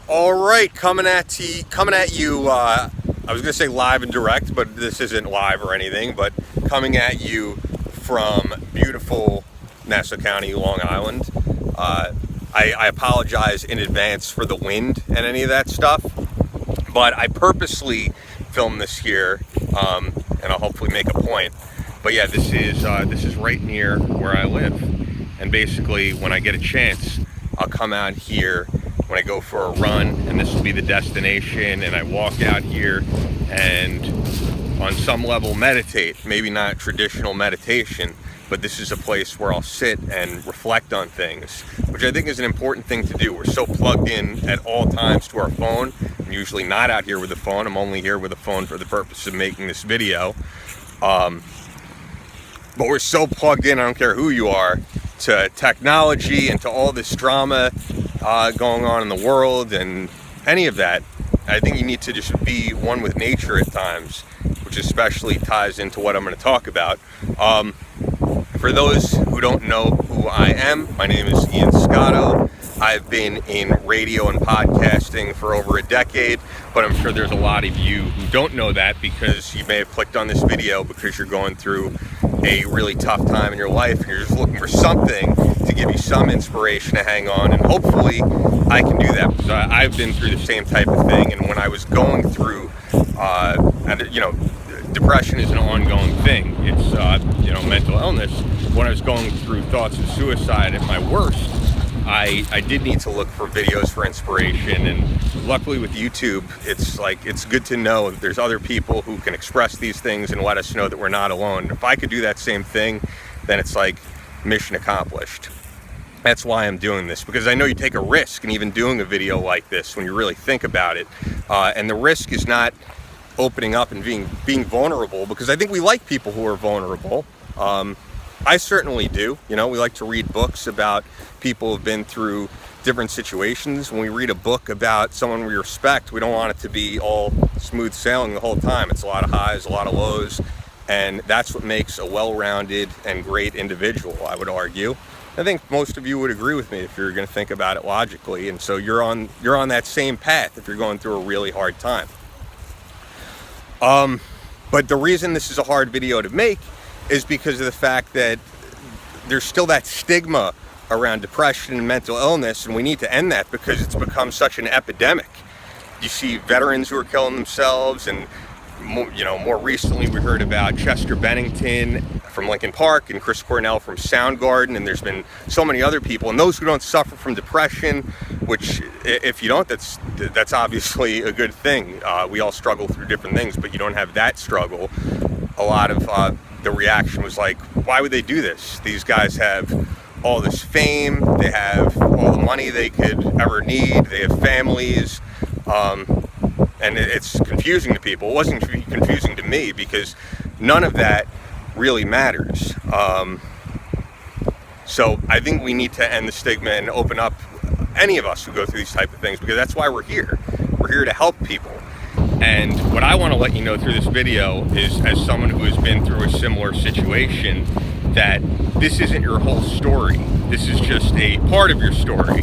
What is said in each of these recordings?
All right, coming at you. I was gonna say live and direct, but this isn't live or anything. But coming at you from beautiful Nassau County, Long Island. I apologize in advance for the wind and any of that stuff, but I purposely filmed this here, and I'll hopefully make a point. But yeah, this is right near where I live, and basically when I get a chance, I'll come out here when I go for a run, and this will be the destination, and I walk out here and on some level meditate. Maybe not traditional meditation, but this is a place where I'll sit and reflect on things, which I think is an important thing to do. We're so plugged in at all times to our phone. I'm usually not out here with the phone. I'm only here with the phone for the purpose of making this video. But we're so plugged in, I don't care who you are, to technology and to all this drama going on in the world and any of that. I think you need to just be one with nature at times, which especially ties into what I'm going to talk about. For those who don't know who I am, my name is Scotto. I've been in radio and podcasting for over a decade, but I'm sure there's a lot of you who don't know that because you may have clicked on this video because you're going through a really tough time in your life and you're just looking for something to give you some inspiration to hang on, and hopefully I can do that because I've been through the same type of thing. And when I was going through, depression is an ongoing thing. It's mental illness. When I was going through thoughts of suicide at my worst, I did need to look for videos for inspiration, and luckily with YouTube, it's good to know that there's other people who can express these things and let us know that we're not alone. If I could do that same thing, then it's like mission accomplished. That's why I'm doing this, because I know you take a risk in even doing a video like this when you really think about it, and the risk is not opening up and being vulnerable, because I think we like people who are vulnerable. I certainly do. We like to read books about people who've been through different situations. When we read a book about someone we respect, we don't want it to be all smooth sailing the whole time. It's a lot of highs, a lot of lows, and that's what makes a well-rounded and great individual, I would argue. I think most of you would agree with me if you're going to think about it logically, and so you're on that same path if you're going through a really hard time. But the reason this is a hard video to make is because of the fact that there's still that stigma around depression and mental illness, and we need to end that because it's become such an epidemic. You see veterans who are killing themselves, and more recently we heard about Chester Bennington from Lincoln Park and Chris Cornell from Soundgarden, and there's been so many other people. And those who don't suffer from depression, which if you don't, that's obviously a good thing. We all struggle through different things, but you don't have that struggle. A lot of the reaction was like, why would they do this? These guys have all this fame, they have all the money they could ever need, they have families, and it's confusing to people. It wasn't confusing to me because none of that really matters. So I think we need to end the stigma and open up any of us who go through these type of things, because that's why we're here. We're here to help people. And what I want to let you know through this video is, as someone who has been through a similar situation, that this isn't your whole story. This is just a part of your story.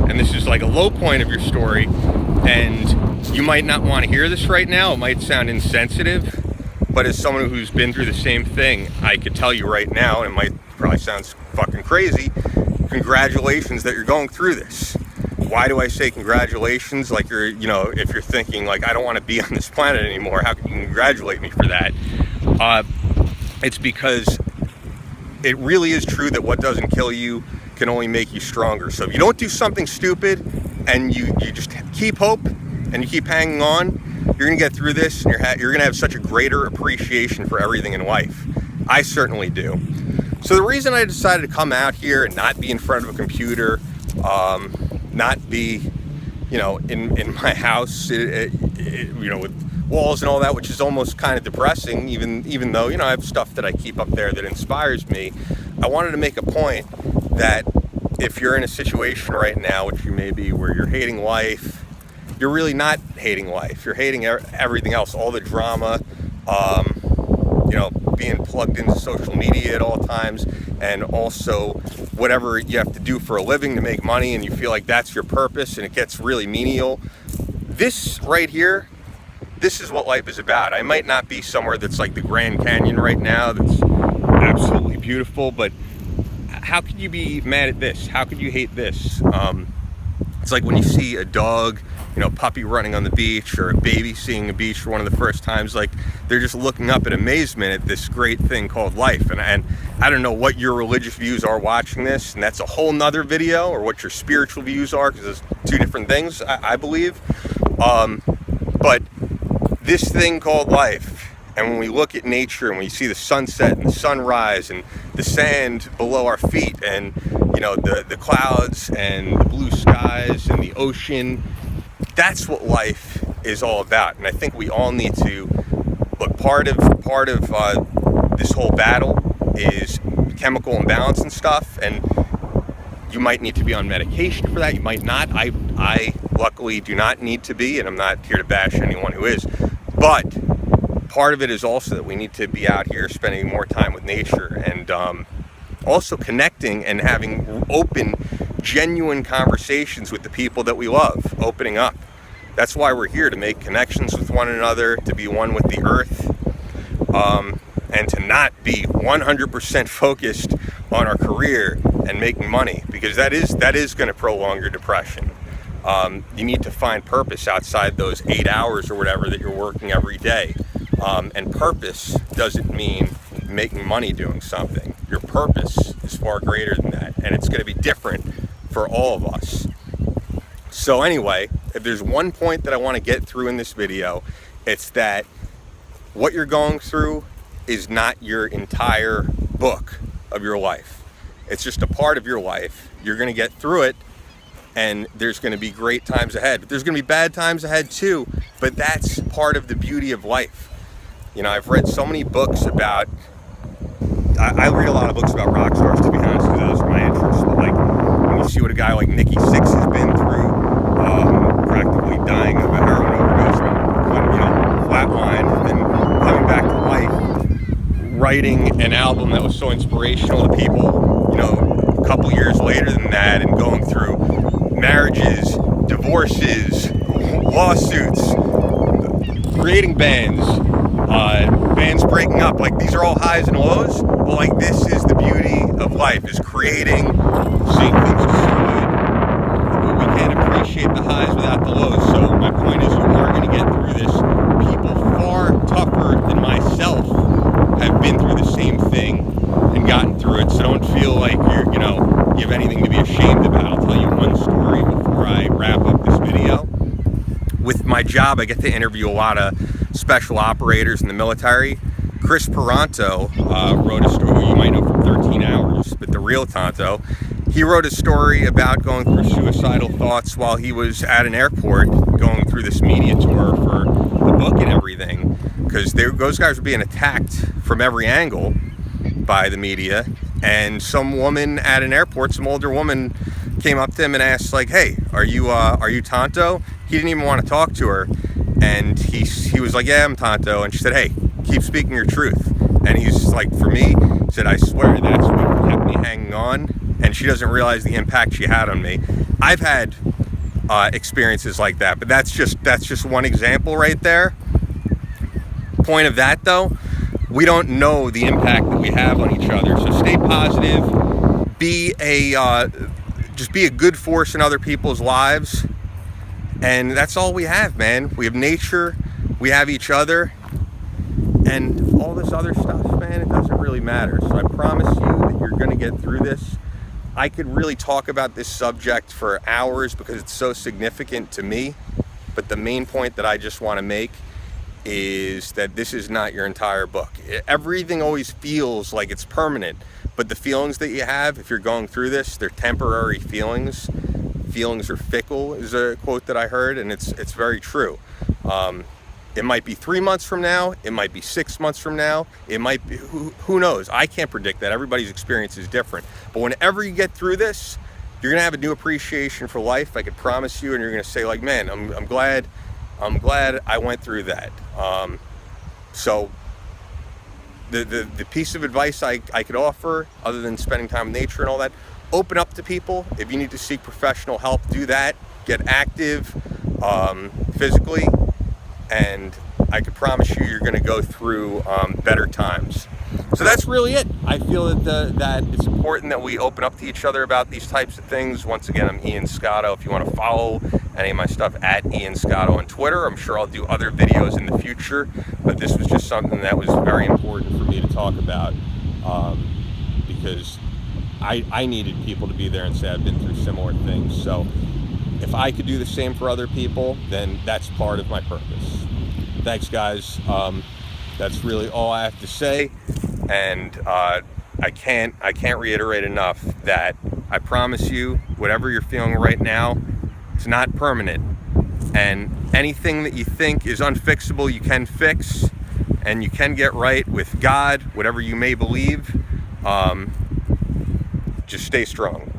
And this is like a low point of your story. And you might not want to hear this right now. It might sound insensitive. But as someone who's been through the same thing, I could tell you right now, and it might probably sound fucking crazy, congratulations that you're going through this. Why do I say congratulations? Like if you're thinking like, I don't want to be on this planet anymore, how can you congratulate me for that? It's because it really is true that what doesn't kill you can only make you stronger. So if you don't do something stupid and you just keep hope and you keep hanging on, you're going to get through this, and you're going to have such a greater appreciation for everything in life. I certainly do. So the reason I decided to come out here and not be in front of a computer, not be, in my house, with walls and all that, which is almost kind of depressing, even though, I have stuff that I keep up there that inspires me. I wanted to make a point that if you're in a situation right now, which you may be, where you're hating life, you're really not hating life. You're hating everything else, all the drama, being plugged into social media at all times, and also whatever you have to do for a living to make money, and you feel like that's your purpose and it gets really menial. This right here, this is what life is about. I might not be somewhere that's like the Grand Canyon right now that's absolutely beautiful, but how could you be mad at this? How could you hate this? It's like when you see a dog, puppy running on the beach, or a baby seeing a beach for one of the first times, like they're just looking up in amazement at this great thing called life. And I don't know what your religious views are watching this, and that's a whole nother video, or what your spiritual views are, because there's two different things, I believe. But this thing called life, and when we look at nature and we see the sunset and the sunrise and the sand below our feet, and the clouds and the blue skies and the ocean, that's what life is all about. And I think we all need to look. Part of this whole battle is chemical imbalance and stuff, and you might need to be on medication for that. You might not. I luckily do not need to be, and I'm not here to bash anyone who is. But part of it is also that we need to be out here spending more time with nature, and also connecting and having open, genuine conversations with the people that we love, opening up. That's why we're here, to make connections with one another, to be one with the earth, and to not be 100% focused on our career and making money, because that is going to prolong your depression. You need to find purpose outside those 8 hours or whatever that you're working every day. And purpose doesn't mean making money doing something. Your purpose is far greater than that, and it's going to be different for all of us. So anyway, if there's one point that I want to get through in this video, it's that what you're going through is not your entire book of your life. It's just a part of your life. You're going to get through it, and there's going to be great times ahead. But there's going to be bad times ahead too, but that's part of the beauty of life. I've read so many books about, I read a lot of books about rock stars, to be honest, because those are my interests. But like, when you see what a guy like Nikki Sixx has been through, practically dying of a heroin overdose, flatlined, and then coming back to life, writing an album that was so inspirational to people, a couple years later than that, and going through marriages, divorces, lawsuits, creating bands breaking up. Like, these are all highs and lows, but like, this is the beauty of life, is creating, seeing things destroyed. We can't appreciate the highs without the lows. So my point is, you are going to get through this. People far tougher than myself have been through the same thing and gotten through it. So don't feel like you have anything to be ashamed about. I'll tell you one story before I wrap up this video. With my job, I get to interview a lot of special operators in the military. Chris Peranto wrote a story you might know from 13 Hours, but the real Tonto. He wrote a story about going through suicidal thoughts while he was at an airport going through this media tour for the book and everything, because those guys were being attacked from every angle by the media. And some woman at an airport, some older woman, came up to him and asked, like, "Hey, are you Tonto?" He didn't even want to talk to her, and he was like, "Yeah, I'm Tonto." And she said, "Hey, keep speaking your truth." And he's like, for me, he said, "I swear that's what kept me hanging on." And she doesn't realize the impact she had on me. I've had experiences like that, but that's just one example right there. Point of that, though, we don't know the impact that we have on each other. So stay positive. Just be a good force in other people's lives. And that's all we have, man. We have nature, we have each other, and all this other stuff, man, it doesn't really matter. So I promise you that you're going to get through this. I could really talk about this subject for hours because it's so significant to me. But the main point that I just want to make is that this is not your entire book. Everything always feels like it's permanent, but the feelings that you have, if you're going through this, they're temporary feelings. Feelings are fickle is a quote that I heard, and it's very true. It might be 3 months from now, it might be 6 months from now, it might be, who knows? I can't predict that. Everybody's experience is different. But whenever you get through this, you're gonna have a new appreciation for life, I could promise you, and you're gonna say, like, man, I'm glad I went through that. So the piece of advice I could offer, other than spending time with nature and all that, open up to people. If you need to seek professional help, do that. Get active physically, and I can promise you, you're going to go through better times. So that's really it. I feel that it's important that we open up to each other about these types of things. Once again, I'm Ian Scotto. If you want to follow any of my stuff, at Ian Scotto on Twitter. I'm sure I'll do other videos in the future, but this was just something that was very important for me to talk about, because I needed people to be there and say I've been through similar things. So if I could do the same for other people, then that's part of my purpose. Thanks, guys. That's really all I have to say. And I can't reiterate enough that I promise you, whatever you're feeling right now, it's not permanent. And anything that you think is unfixable, you can fix, and you can get right with God, whatever you may believe. Just stay strong.